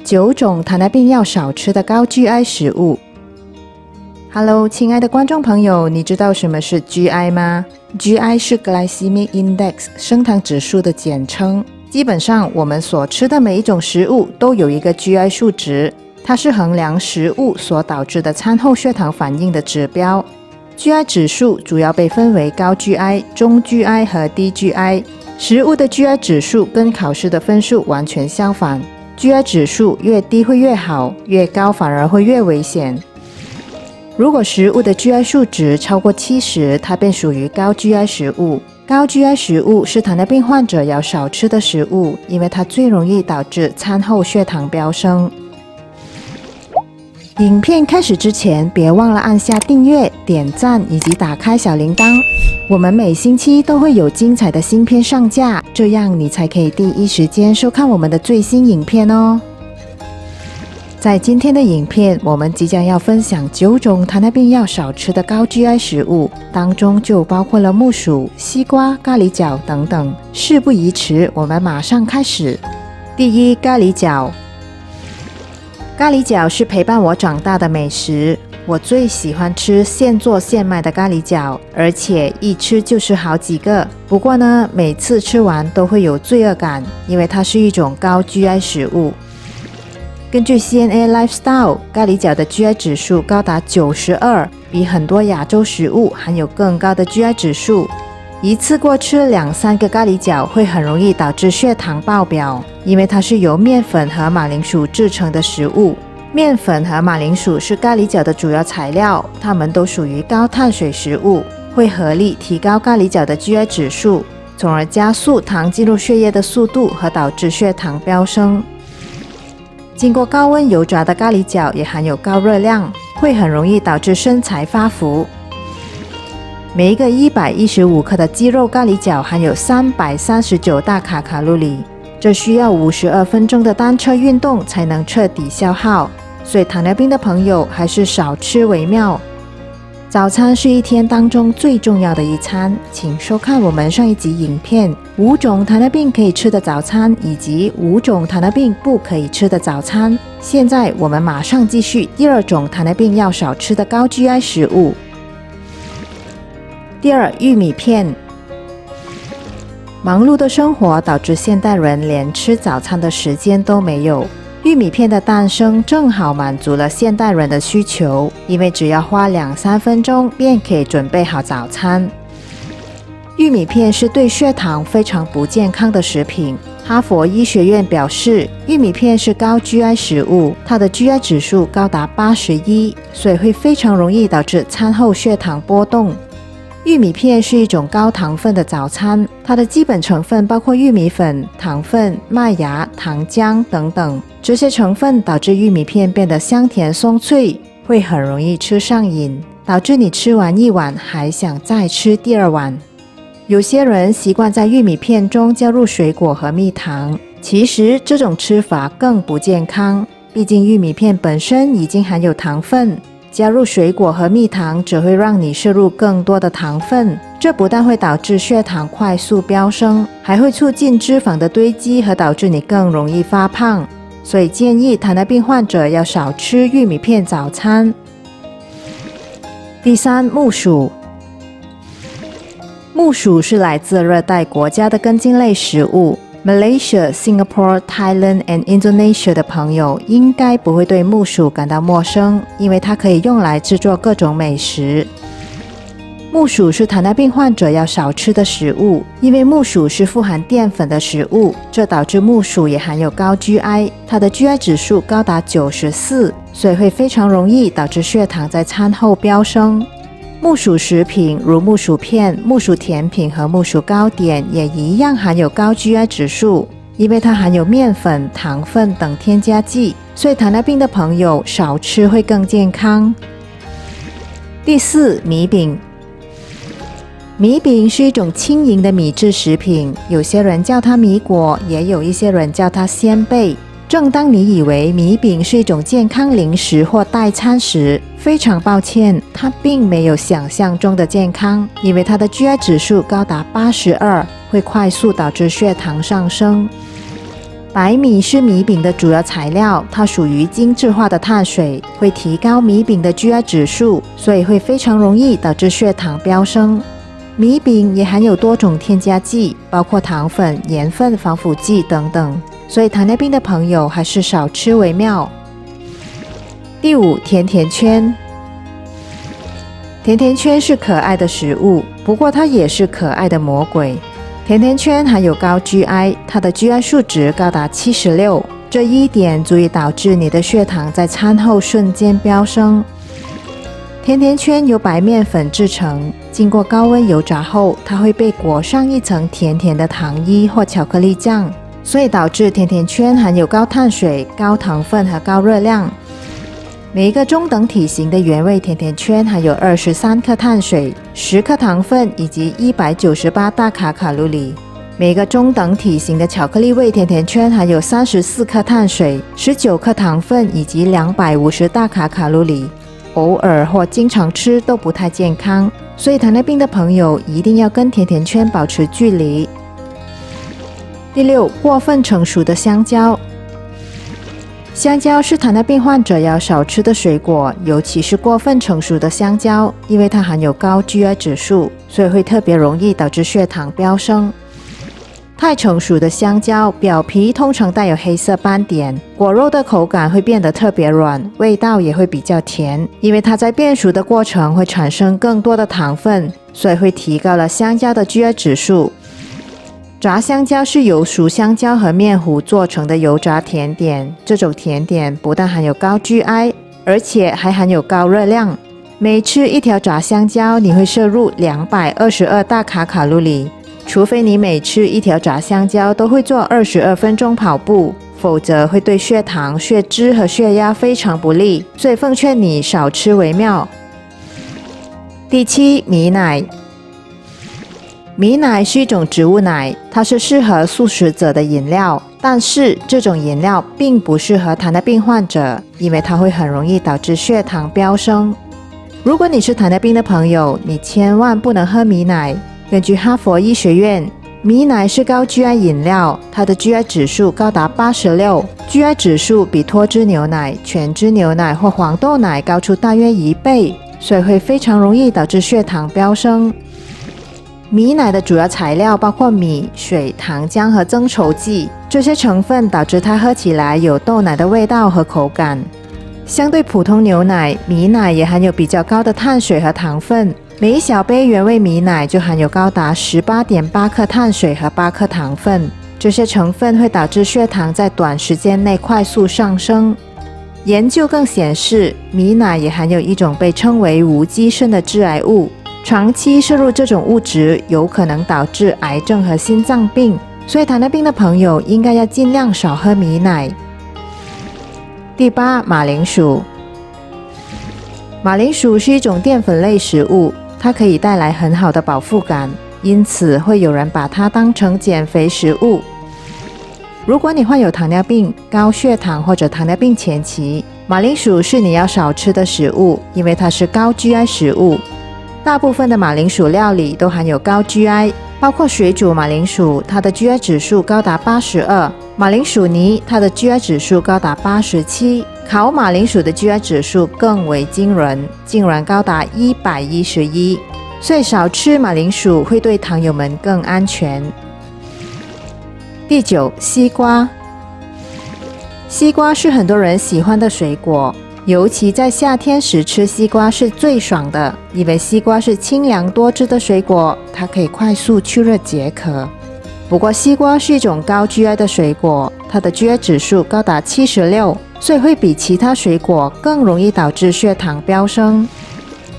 9种糖尿病要少吃的高 GI 食物。Hello， 亲爱的观众朋友，你知道什么是 GI 吗？ GI 是 Glycemic Index 升糖指数的简称。基本上我们所吃的每一种食物都有一个 GI 数值，它是衡量食物所导致的餐后血糖反应的指标。GI 指数主要被分为高 GI、中 GI 和低 GI。食物的 GI 指数跟考试的分数完全相反， GI 指数越低会越好，越高反而会越危险。如果食物的 GI 数值超过70，它便属于高 GI 食物。高 GI 食物是糖尿病患者要少吃的食物，因为它最容易导致餐后血糖飙升。影片开始之前，别忘了按下订阅、点赞以及打开小铃铛。我们每星期都会有精彩的新片上架，这样你才可以第一时间收看我们的最新影片哦。在今天的影片，我们即将要分享9种糖尿病要少吃的高 GI 食物，当中就包括了木薯、西瓜、咖喱角等等。事不宜迟，我们马上开始。第一，咖喱角。咖喱角是陪伴我长大的美食，我最喜欢吃现做现卖的咖喱角，而且一吃就是好几个。不过呢，每次吃完都会有罪恶感，因为它是一种高 GI 食物。根据 CNA Lifestyle， 咖喱角的 GI 指数高达92，比很多亚洲食物含有更高的 GI 指数。一次过吃2-3个咖喱角会很容易导致血糖爆表，因为它是由面粉和马铃薯制成的食物。面粉和马铃薯是咖喱角的主要材料，它们都属于高碳水食物，会合力提高咖喱角的 GI 指数，从而加速糖进入血液的速度和导致血糖飙升。经过高温油炸的咖喱角也含有高热量，会很容易导致身材发福。每一个115克的鸡肉咖喱角含有339大卡路里，这需要52分钟的单车运动才能彻底消耗，所以糖尿病的朋友还是少吃为妙。早餐是一天当中最重要的一餐，请收看我们上一集影片5种糖尿病可以吃的早餐以及5种糖尿病不可以吃的早餐。现在我们马上继续第2种糖尿病要少吃的高 GI 食物。第2，玉米片。忙碌的生活导致现代人连吃早餐的时间都没有。玉米片的诞生正好满足了现代人的需求，因为只要花2-3分钟便可以准备好早餐。玉米片是对血糖非常不健康的食品。哈佛医学院表示，玉米片是高 GI 食物，它的 GI 指数高达81，所以会非常容易导致餐后血糖波动。玉米片是一种高糖分的早餐，它的基本成分包括玉米粉、糖分、麦芽、糖浆等等，这些成分导致玉米片变得香甜松脆，会很容易吃上瘾，导致你吃完1碗还想再吃第2碗。有些人习惯在玉米片中加入水果和蜜糖，其实这种吃法更不健康，毕竟玉米片本身已经含有糖分，加入水果和蜜糖只会让你摄入更多的糖分，这不但会导致血糖快速飙升，还会促进脂肪的堆积和导致你更容易发胖，所以建议糖尿病患者要少吃玉米片早餐。第3，木薯。木薯是来自热带国家的根茎类食物。Malaysia、Singapore、Thailand and Indonesia 的朋友应该不会对木薯感到陌生，因为它可以用来制作各种美食。木薯是糖尿病患者要少吃的食物，因为木薯是富含淀粉的食物，这导致木薯也含有高 GI， 它的 GI 指数高达94，所以会非常容易导致血糖在餐后飙升。木薯食品如木薯片、木薯甜品和木薯糕点也一样含有高 GI 指数，因为它含有面粉、糖分等添加剂，所以糖尿病的朋友少吃会更健康。第4，米饼。米饼是一种轻盈的米制食品，有些人叫它米果，也有一些人叫它鲜贝。正当你以为米饼是一种健康零食或代餐时，非常抱歉，它并没有想象中的健康，因为它的 GI 指数高达82，会快速导致血糖上升。白米是米饼的主要材料，它属于精致化的碳水，会提高米饼的 GI 指数，所以会非常容易导致血糖飙升。米饼也含有多种添加剂，包括糖粉、盐分、防腐剂等等，所以糖尿病的朋友还是少吃为妙。第5，甜甜圈。甜甜圈是可爱的食物，不过它也是可爱的魔鬼。甜甜圈含有高 GI， 它的 GI 数值高达76，这一点足以导致你的血糖在餐后瞬间飙升。甜甜圈由白面粉制成，经过高温油炸后，它会被裹上一层甜甜的糖衣或巧克力酱，所以导致甜甜圈含有高碳水、高糖分和高热量。每一个中等体型的原味甜甜圈含有23克碳水、10克糖分以及198大卡路里。每个中等体型的巧克力味甜甜圈含有34克碳水、19克糖分以及250大卡路里。偶尔或经常吃都不太健康，所以糖尿病的朋友一定要跟甜甜圈保持距离。第6，过分成熟的香蕉。香蕉是糖尿病患者要少吃的水果，尤其是过分成熟的香蕉，因为它含有高 GI 指数，所以会特别容易导致血糖飙升。太成熟的香蕉表皮通常带有黑色斑点，果肉的口感会变得特别软，味道也会比较甜，因为它在变熟的过程会产生更多的糖分，所以会提高了香蕉的 GI 指数。炸香蕉是由熟香蕉和面糊做成的油炸甜点，这种甜点不但含有高 GI， 而且还含有高热量。每吃一条炸香蕉，你会摄入222大卡路里。除非你每吃一条炸香蕉都会做22分钟跑步，否则会对血糖、血脂和血压非常不利，所以奉劝你少吃为妙。第7，米奶。米奶是一种植物奶，它是适合素食者的饮料，但是这种饮料并不适合糖尿病患者，因为它会很容易导致血糖飙升。如果你是糖尿病的朋友，你千万不能喝米奶。根据哈佛医学院，米奶是高 GI 饮料，它的 GI 指数高达86，GI 指数比脱脂牛奶、全脂牛奶或黄豆奶高出大约1倍，所以会非常容易导致血糖飙升。米奶的主要材料包括米、水、糖浆和增稠剂，这些成分导致它喝起来有豆奶的味道和口感。相对普通牛奶，米奶也含有比较高的碳水和糖分，每一小杯原味米奶就含有高达 18.8 克碳水和8克糖分，这些成分会导致血糖在短时间内快速上升。研究更显示，米奶也含有一种被称为无机砷的致癌物，长期摄入这种物质有可能导致癌症和心脏病，所以糖尿病的朋友应该要尽量少喝米奶。第8，马铃薯。马铃薯是一种淀粉类食物，它可以带来很好的饱腹感，因此会有人把它当成减肥食物。如果你患有糖尿病、高血糖或者糖尿病前期，马铃薯是你要少吃的食物，因为它是高 GI 食物。大部分的马铃薯料理都含有高 GI， 包括水煮马铃薯，它的 GI 指数高达82；马铃薯泥，它的 GI 指数高达87；烤马铃薯的 GI 指数更为惊人，竟然高达111。所以少吃马铃薯会对糖友们更安全。第9，西瓜。西瓜是很多人喜欢的水果，尤其在夏天时吃西瓜是最爽的，因为西瓜是清凉多汁的水果，它可以快速去热解渴。不过西瓜是一种高 GI 的水果，它的 GI 指数高达76，所以会比其他水果更容易导致血糖飙升。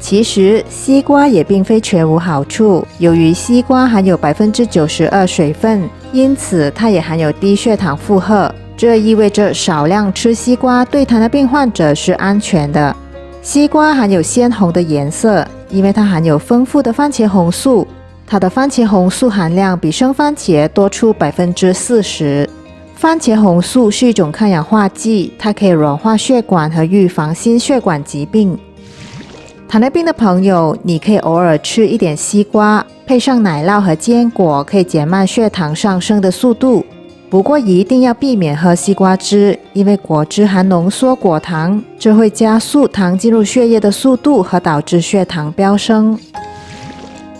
其实西瓜也并非全无好处，由于西瓜含有 92% 水分，因此它也含有低血糖负荷，这意味着少量吃西瓜对糖尿病患者是安全的。西瓜含有鲜红的颜色，因为它含有丰富的番茄红素，它的番茄红素含量比生番茄多出 40%。番茄红素是一种抗氧化剂，它可以软化血管和预防心血管疾病。糖尿病的朋友，你可以偶尔吃一点西瓜，配上奶酪和坚果，可以减慢血糖上升的速度。不过一定要避免喝西瓜汁，因为果汁含浓缩果糖，这会加速糖进入血液的速度和导致血糖飙升。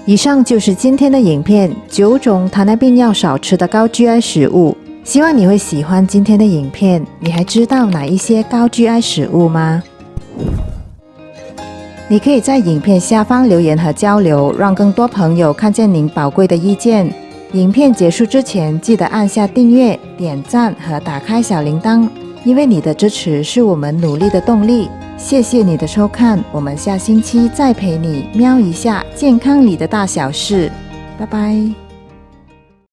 以上就是今天的影片，9种糖尿病要少吃的高 GI 食物。希望你会喜欢今天的影片。你还知道哪一些高 GI 食物吗？你可以在影片下方留言和交流，让更多朋友看见您宝贵的意见。影片结束之前，记得按下订阅、点赞和打开小铃铛，因为你的支持是我们努力的动力。谢谢你的收看，我们下星期再陪你瞄一下健康里的大小事。拜拜。